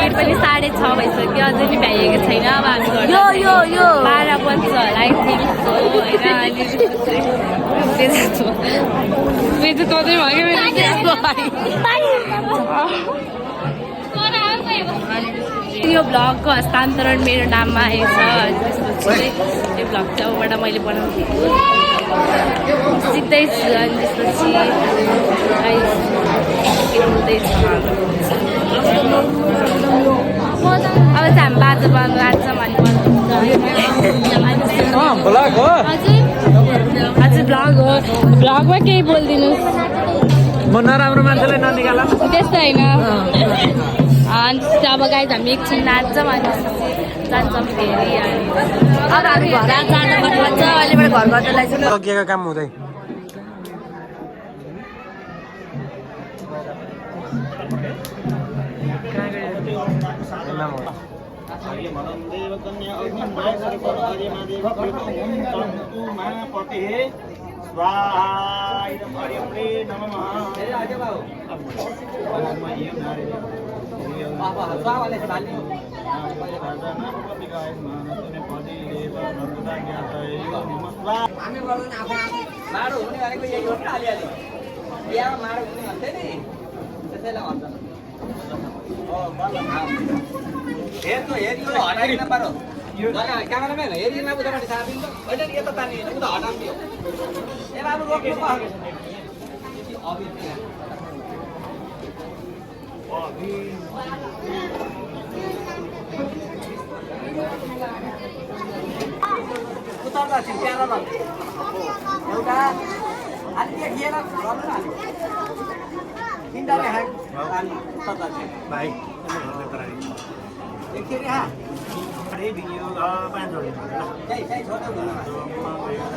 Time पनि 6:30 भइसक्यो अझै पनि भ्याइएको छैन अब हामी घर यो 12 बज्छ होला आई थिङ्क सो होइन अहिले बेजु तँदै भयो यो भ्लगको हस्तान्तरण मेरो नाममा आएछ त्यसपछि यो भ्लग चाहिँ अबबाट मैले बनाउँछु सिक्दैछु अनि त्यसपछि अब चाहिँ हामी बाजा बनाउनु लाग्छौँ अनि हजुर भ्लग हो भ्लगमा केही बोलिदिनुहोस् म नराम्रो मान्छेलाई ननिकाल त्यस्तो होइन अनि अब गाइज हामी एकछिन नाच्छौँ अनि जान्छौँ फेरि अब हामी घर जानुपर्छ अहिलेबाट घर गर्नलाई चाहिँ सकिएको काम हुँदै माडो हुने भनेको यही हो नि अलिअलि बिहामा माडो हुने भन्थे नि त्यसैलाई भन्छ हेरियो हटाइदिन पारो क्यामेराम्यान हेरिएन उतापट्टि सार्दिनु त होइन नि यता तानि उता हटाउँदियो ए बाबु रोक्नु उतार्दा चाहिँ प्यारो एउटा अलि देखिएर गर्नु न तिनवटा देखाएको अनि उतार्दा चाहिँ भाइ एकचोटि त्यही छोटो हुनु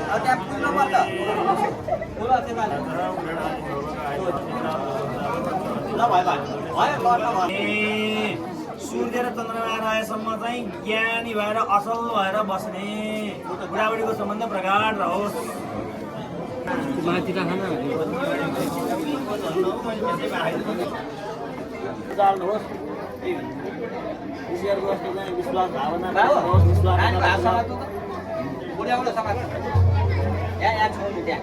अब त्यहाँ पुग्नु पर्छ पुरा चाहिँ ल भयो सूर्य र चन्द्रमा रहेसम्म चाहिँ ज्ञानी भएर असल भएर बस्ने बुढाबुढीको सम्बन्ध प्रगाढ रहोस् विश्वास भावना बुढाबुढो सफा यहाँ छोड्नु त्यहाँ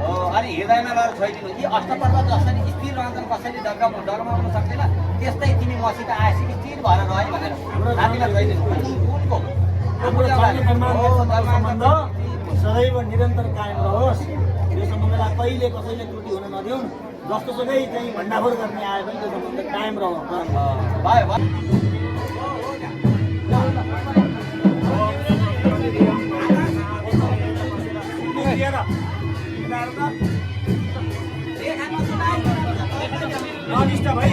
अनि हृदयमा गएर छोइदिनु यी अष्टपर्व जसरी स्थिर रहन्छन् कसैले डगमाउनु सक्दैन त्यस्तै तिमी मसित आएपछि स्थिर भएर रह्यो भनेर साथीलाई छोइदिनु सम्बन्ध सदैव निरन्तर कायम रहोस् यो सम्बन्धलाई कहिले कसैले त्रुटि हुन नदिउन् जस्तोसुकै चाहिँ भण्डाफोर गर्ने आयो भने त्यो सम्बन्ध कायम रहोस् भयो ननिष्ठ भाइ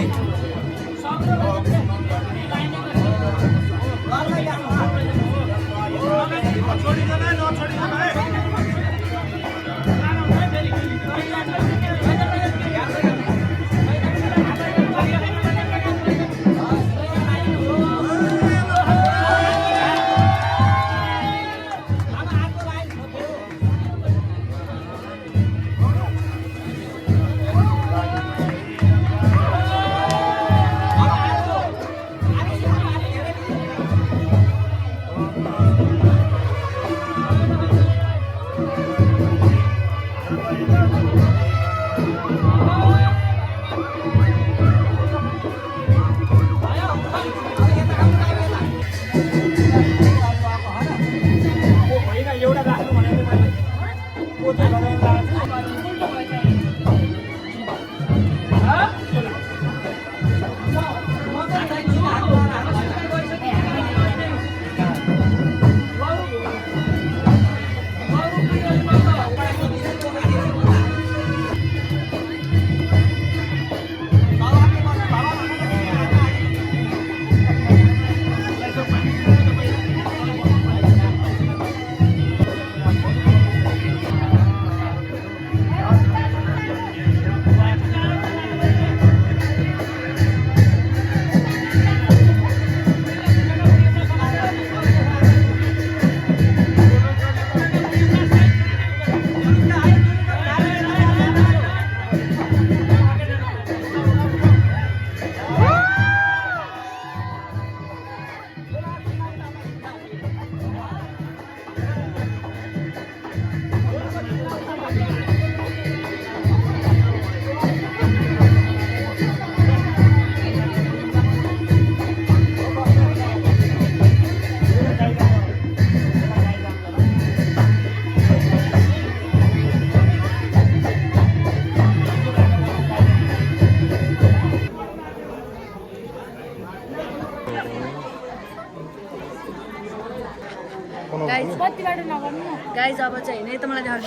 गाइज अब चाहिँ होइन त मलाई देखाउँछ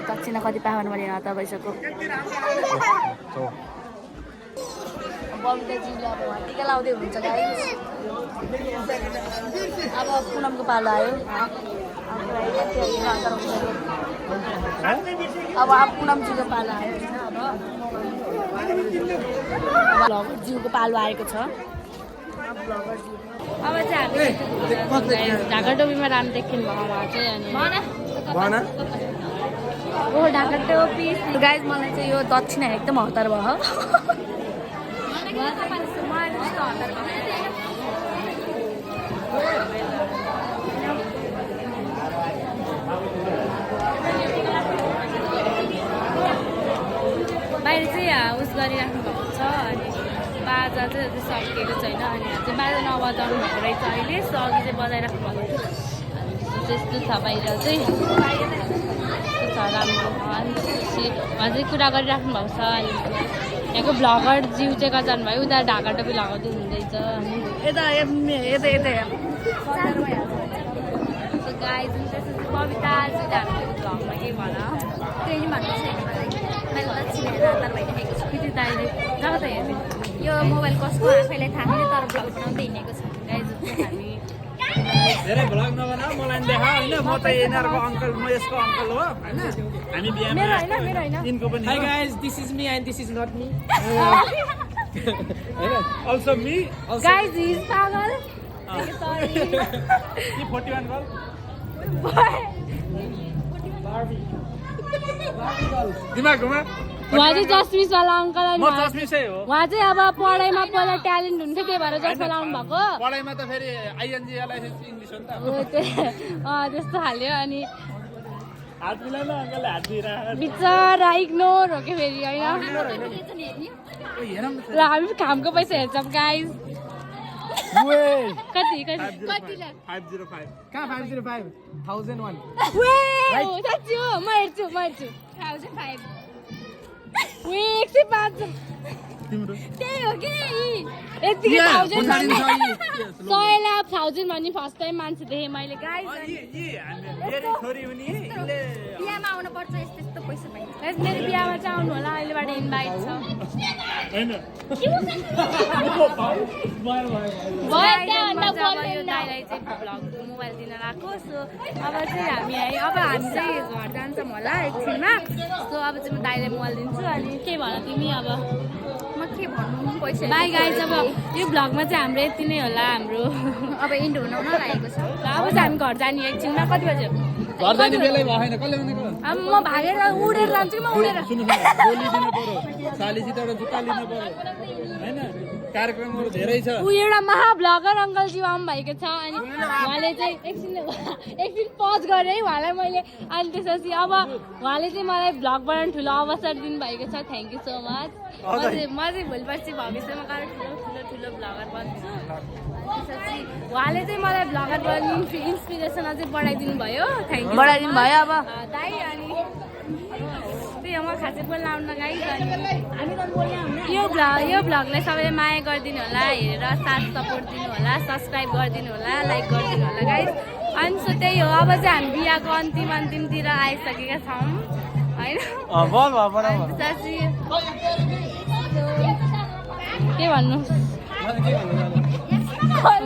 दक्षिणा कति पावन मैले त भइसक्यो बबिताजीले अब टिका लाउँदै हुनुहुन्छ गाइज अब पुनमको पालो आयो अब पुनमजीको पालो आयो होइन अब जिउको पालो आएको छ अब चाहिँ हामी ढाका टोपीमा राम देखिनु भयो उहाँ चाहिँ अनि ओ ढाका टोपी गाइज मलाई चाहिँ यो दक्षिणा एकदम हतार भयो बाहिर चाहिँ उस गरिराख्नु भएको छ अनि बाजा चाहिँ अझै सकिएको छैन अनि चाहिँ बाजा नबजाउनु भएको रहेछ अहिले सो अघि चाहिँ बजाइराख्नु भएको थियो अनि त्यस्तो छ बाहिर चाहिँ त्यस्तो छ राम्रो अनि त्यसपछि उहाँ चाहिँ कुरा गरिराख्नु भएको छ अनि यहाँको ब्लगर जिउ चाहिँ कहाँ जानुभयो उता ढाका टोपी लगाउँदै हुँदैछ यता सो गाई जुन त्यसपछि कविता चाहिँ हाम्रो ब्लगमा के भन त्यही भन्नु छैन मैले दक्षिणा हतार भइरहेको छु कि दाइले जब त हेर्ने यो मोबाइल कसको आफैलाई थाहा छैन तर ब्लग बनाउँदै हिँडेको छ गाई जुन चाहिँ हामी धेरै भ्लग नबना मलाई देखा होइन म त यिनीहरूको अङ्कल म यसको अङ्कल हो होइन हामी बिहामा यिनको पनि Hi guys, this is me and this is not me. Also me guys is पागल कि 41 गर्ल दिमागमा उहाँ चाहिँ चस्मिसवाला अङ्कल अनि म चस्मिसै हो उहाँ चाहिँ अब पढाइमा पहिला ट्यालेन्ट हुन्थ्यो त्यही भएर चस्मा लाउनु भएको पढाइमा त फेरि आइएनजी इङ्ग्लिस हो नि त त्यस्तो खाल्यो अनि हात मिलाउन अङ्कलले हात दिइरहेको बिचरा इग्नोर हो कि फेरि होइन ल हामी कामको पैसा हेर्छौँ गाइज कति 505 कहाँ 505? 1001. साँच्ची हो म हेर्छु 1005 105 तिम्रो त्यही हो कि यतिकै 1000 भन्ने फर्स्ट टाइम मान्छे देखेँ मैले गाइज छोरी हुने यसले बिहामा आउनुपर्छ यस्तो यस्तो पैसा पाइन्छ मेरो बिहामा चाहिँ आउनु होला अहिलेबाट इन्भाइट छ होइन यो दाइलाई चाहिँ भ्लग मोबाइल दिन आएको सो अब चाहिँ हामी चाहिँ घर जान्छौँ होला एकछिनमा सो अब चाहिँ म दाइलाई मोबाइल दिन्छु अनि के भन तिमी अब म के भन्नु पैसा बाई गाइज अब यो भ्लगमा चाहिँ हाम्रो यति नै होला हाम्रो अब इन्ड हुन लागेको छ अब चाहिँ हामी घर जाने एकछिनमा कति बज्यो घर जाने बेलै भएन कसले भनेको अब म भागेर उडेर जान्छु कि म उडेर सुन्नु गोली दिनु पर्यो सालीसित एउटा जुत्ता लिनु पर्यो होइन कार्यक्रमहरू धेरै छ ऊ एउटा महा ब्लगर अङ्कलजी आउनु भएको छ अनि उहाँले चाहिँ एकछिन पज गरेँ है उहाँलाई मैले अनि त्यसपछि अब उहाँले चाहिँ मलाई भ्लग बनाउनु ठुलो अवसर दिनुभएको छ थ्याङ्क यू सो मच म चाहिँ भोलि पर्सि भविष्यमा गएर ठुलो ब्लगर बन्छु त्यसपछि उहाँले चाहिँ मलाई भ्लगर बन्ने इन्सपिरेसन अझै बढाइदिनु भयो थ्याङ्क यू बढाइदिनु भयो अब दाइ अनि त्यही हो म खासै बोल्न आउन गाइज यो भ्लगलाई सबैले माया गरिदिनु होला हेरेर साथ सपोर्ट दिनु होला सब्सक्राइब गरिदिनु होला लाइक गरिदिनु होला गाइज अनि सो त्यही हो अब चाहिँ हामी बिहाको अन्तिमतिर आइसकेका छौँ होइन त्यसपछि के भन्नु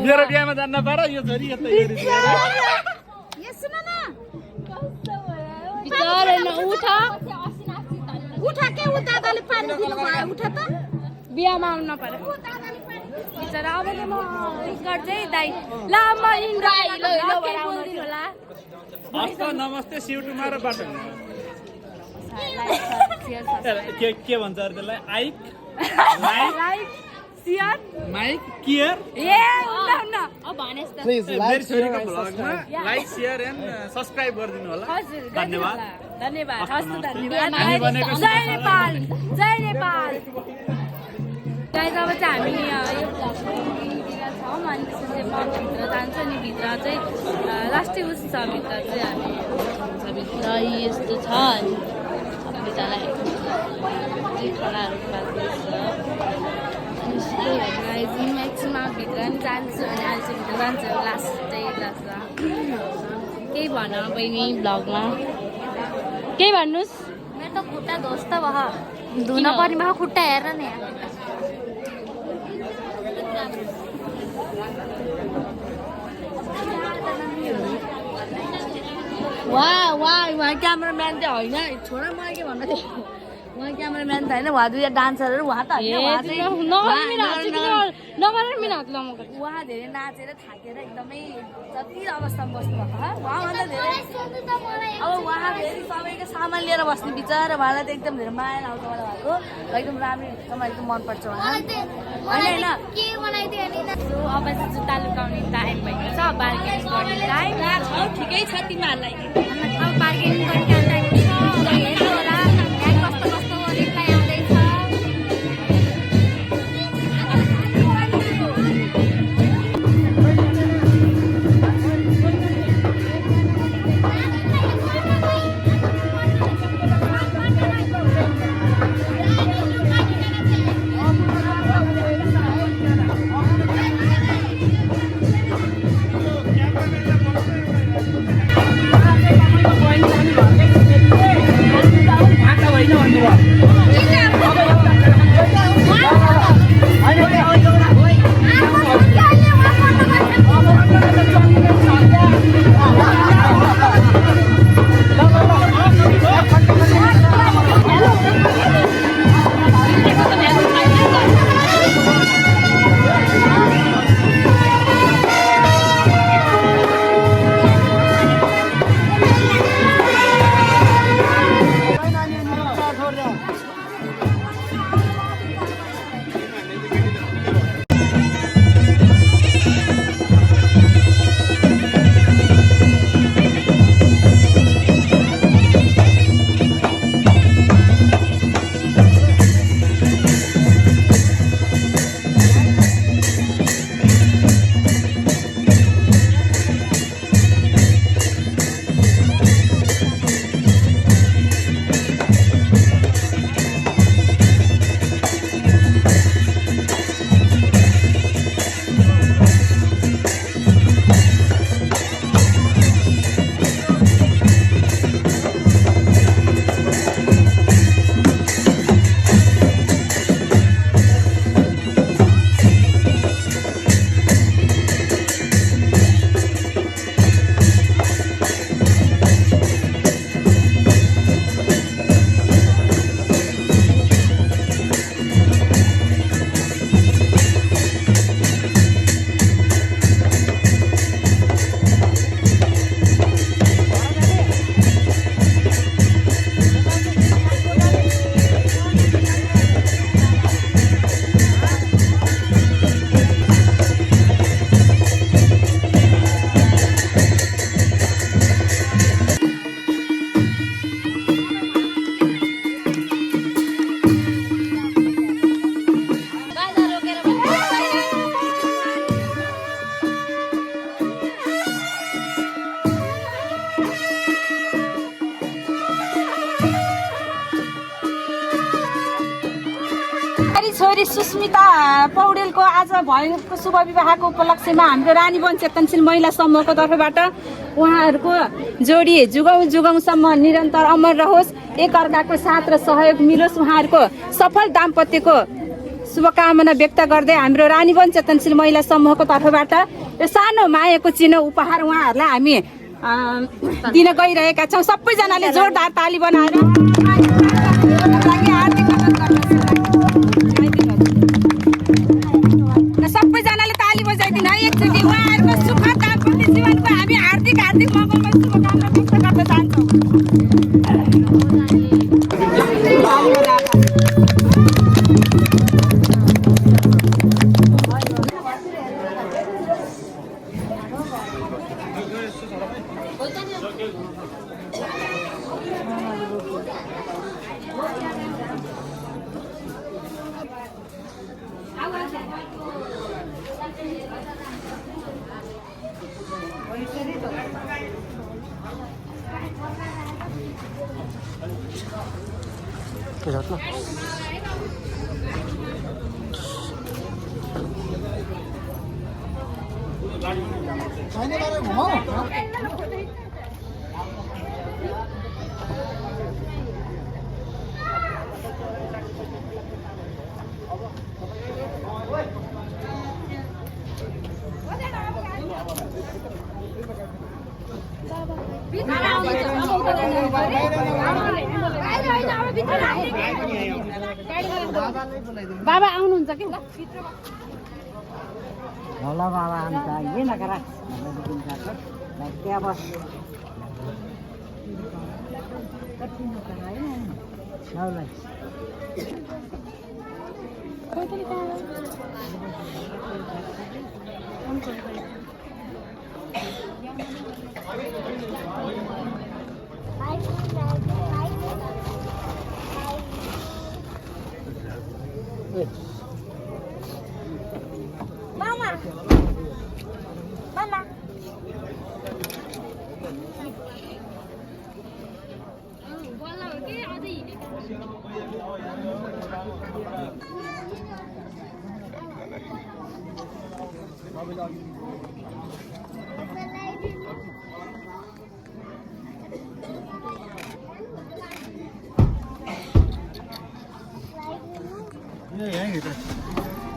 मेरो बिहामा जान्न पार यो छोरी यता बिहामा आउनु नपर बिचरा अब चाहिँ म गर्दै दाइ ल म बोलिदिनु होला हस्त नमस्ते सिउटुमा र बाटो शेयर के भन्छ अरे त्यसलाई आइक लाइक शेयर माइक केयर ए हुन्न अब भनेस् त मेरो छोरीको भ्लगमा लाइक शेयर एन्ड सब्स्क्राइब गरिदिनु होला हजुर धन्यवाद धन्यवाद हस् धन्यवाद हामी भनेको जय नेपाल गाइज अब चाहिँ हामी यो भ्लगतिर छौँ अनि त्यसपछि म भित्र जान्छु अनि भित्र चाहिँ लास्टै उस छ भित्र चाहिँ हामी भित्र यस्तो छ अनि सबैजनालाई खानाहरू खाँदैछ गाइज म्याक्सिमम भित्र पनि जान्छु अनि अहिले चाहिँ भित्र जान्छु लास्ट केही भन बहिनी ब्लगमा केही भन्नुहोस् मेरो त खुट्टा ध्वस्त भयो धुन पर्ने भयो खुट्टा हेर न यहाँ उहाँ क्यामराम्यान चाहिँ होइन छोरा मलाई के भन्नु थियो उहाँ क्यामराम्यान त होइन उहाँ दुईजना डान्सरहरू उहाँ त उहाँ धेरै नाचेर थाकेर एकदमै जति अवस्थामा बस्नुभएको उहाँभन्दा धेरै अब उहाँ फेरि सबैको सामान लिएर बस्ने बिचरा उहाँलाई त एकदम धेरै माया लाउँछ मलाई भएको एकदम राम्रो मलाई एकदम मनपर्छ होइन अब चाहिँ जुत्ता लुकाउने टाइम भएको छ बार्गेनिङ गर्ने टाइम ठिकै छ तिमीहरूलाई अब बार्गेनिङ गर्ने टाइम छ हेर्नु होला कस्तो कस्तो रिप्लाई आउँदैछ छोरी सुस्मिता पौडेलको आज भएको शुभ विवाहको उपलक्ष्यमा हाम्रो रानीवन चेतनशील महिला समूहको तर्फबाट उहाँहरूको जोडी जुगौँ जुगौँसम्म निरन्तर अमर रहोस्, एक अर्काको साथ र सहयोग मिलोस्, उहाँहरूको सफल दाम्पत्यको शुभकामना व्यक्त गर्दै हाम्रो रानीवन चेतनशील महिला समूहको तर्फबाट यो सानो मायाको चिनो उपहार उहाँहरूलाई हामी दिन गइरहेका छौँ। सबैजनाले जोरदार ताली बनाएर सबैजनाले ताली बजाइदिनु है एकचोटि। उहाँहरूको सुख दाम्पत्य जीवनको हामी हार्दिक हार्दिक मङ्गलमय शुभकामना व्यक्त गर्न चाहन्छौँ। बाबा आउनुहुन्छ कि होला बाबा अन्त यही नगर त्यहाँ बस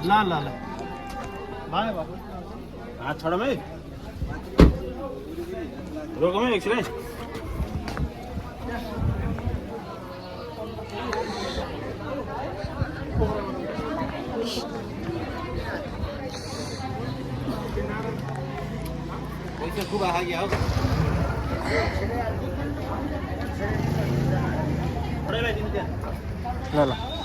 ल ल ल भाइ बाबु हात छोडम है रोकम है एकछिन है कुबा खा गया हो ल ल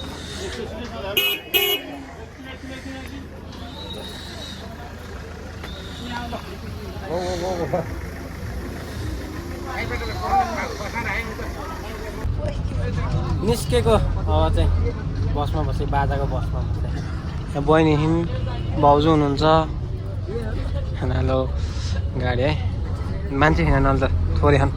निस्केको अब चाहिँ बसमा बसेँ बाजाको बसमा बसेँ यहाँ बहिनी भाउजू हुनुहुन्छ हेलो गाडी है मान्छे छैन अहिले त थोरै छन्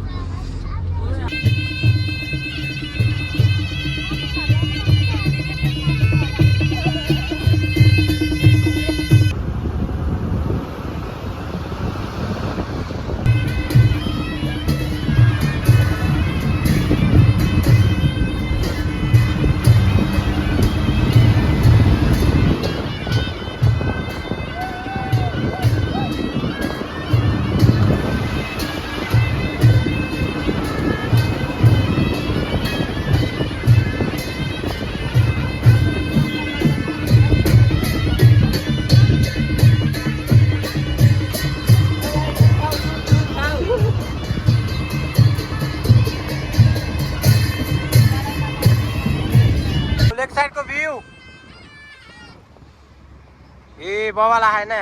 साइड को व्यू ए बाबाला है ना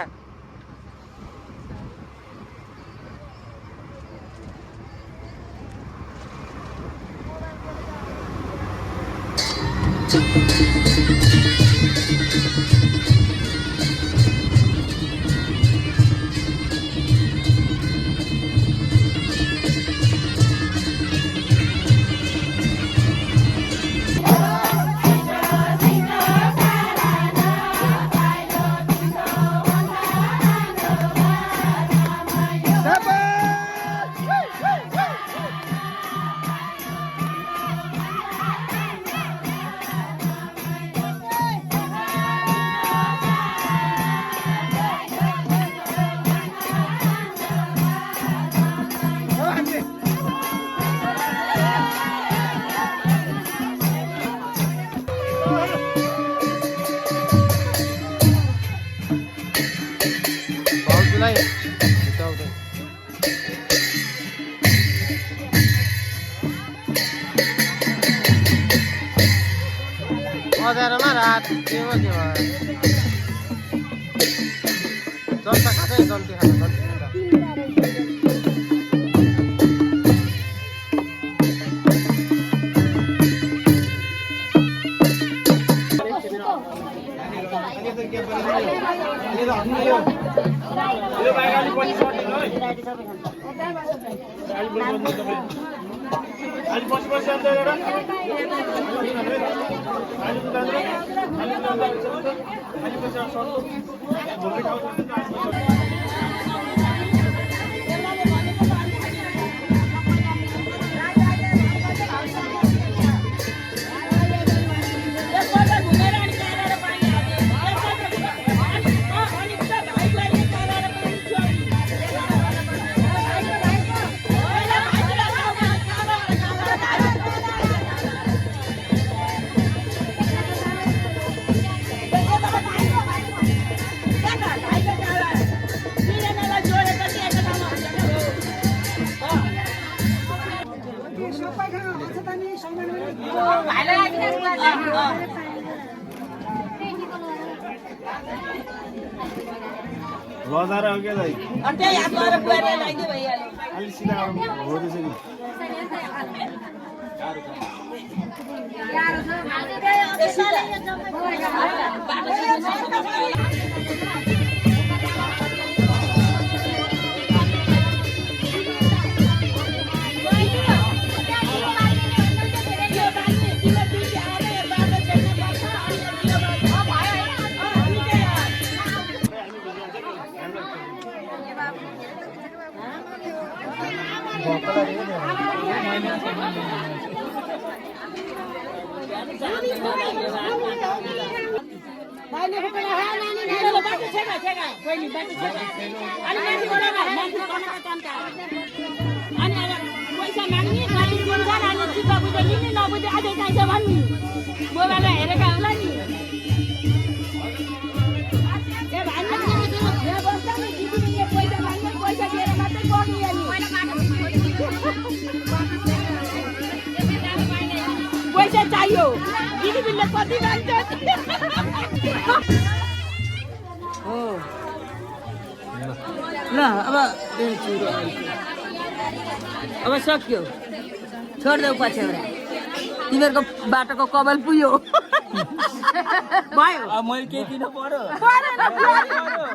बजारमा रात के भयो जनता खाँदै जन्ती खाँदा लजाएर हो क्या दाइ त्यही हात लगाएर बुहाएर लगाइदियो भइहाल्यो अलिक सिधा हुँदैछ नि पैसा माग्ने चित्त बुझ्यो लिने नबुझ्यो अझै चाहिन्छ भन्नु मोबाइलमा हेरेका होला नि पैसा माग्ने पैसा दिएर मात्रै बग्ने पैसा चाहियो दिदीले कति माग्छ ल अब सक्यो छोडिदेऊ पछ्यौरा तिमीहरूको बाटोको कबल पुग्यो भयो मैले केही किन पर्यो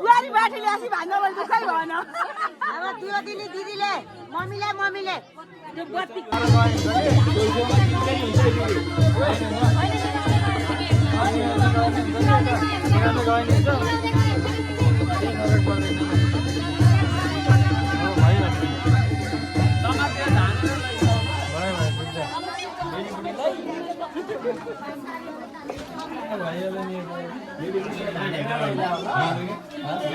बुहारी बाटीले अस्ति भन्दा मैले दुःखै भएन अब त्यो दिने दिदीले मम्मीले त्यो बत्ती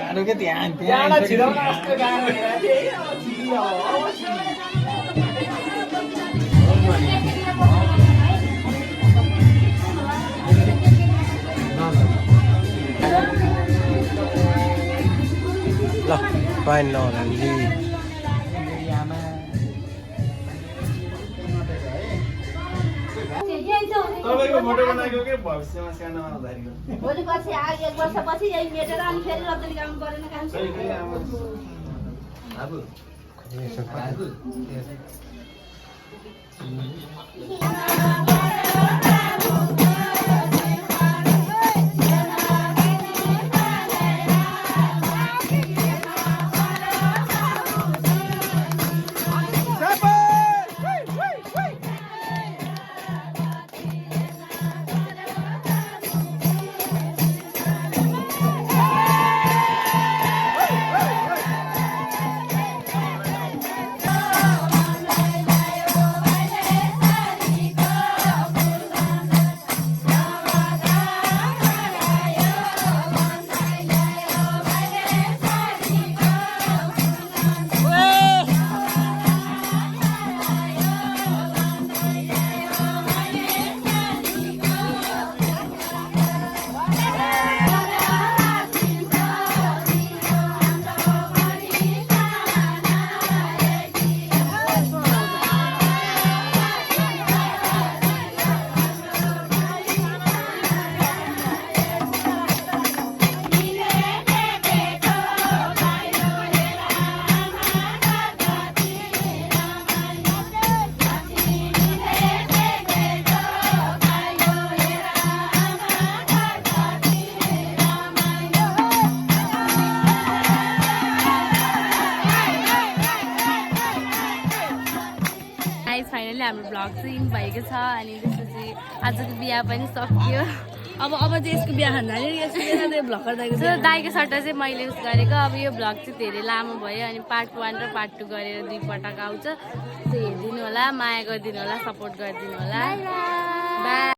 गाह्रो के त्यहाँ छिराउन कस्तो गाह्रो ल पाइन नहोला तपाईँको फोटो बनाएको के भविष्यमा सानो हुँदाखेरि भोलि पछि आगे 1 वर्षपछि यही मेटेर अनि फेरि रब्दली काम गरेन काम फाइनली हाम्रो भ्लग चाहिँ इन भएको छ अनि त्यसपछि आजको बिहा पनि सकियो अब चाहिँ यसको बिहा खाँदाखेरि यसको भ्लग गर्दा दाइको सट्टा चाहिँ मैले उस गरेको अब यो भ्लग चाहिँ धेरै लामो भयो अनि पार्ट 1 र पार्ट 2 गरेर 2 पटक आउँछ त्यो हेरिदिनु होला माया गरिदिनु होला सपोर्ट गरिदिनु होला बाई।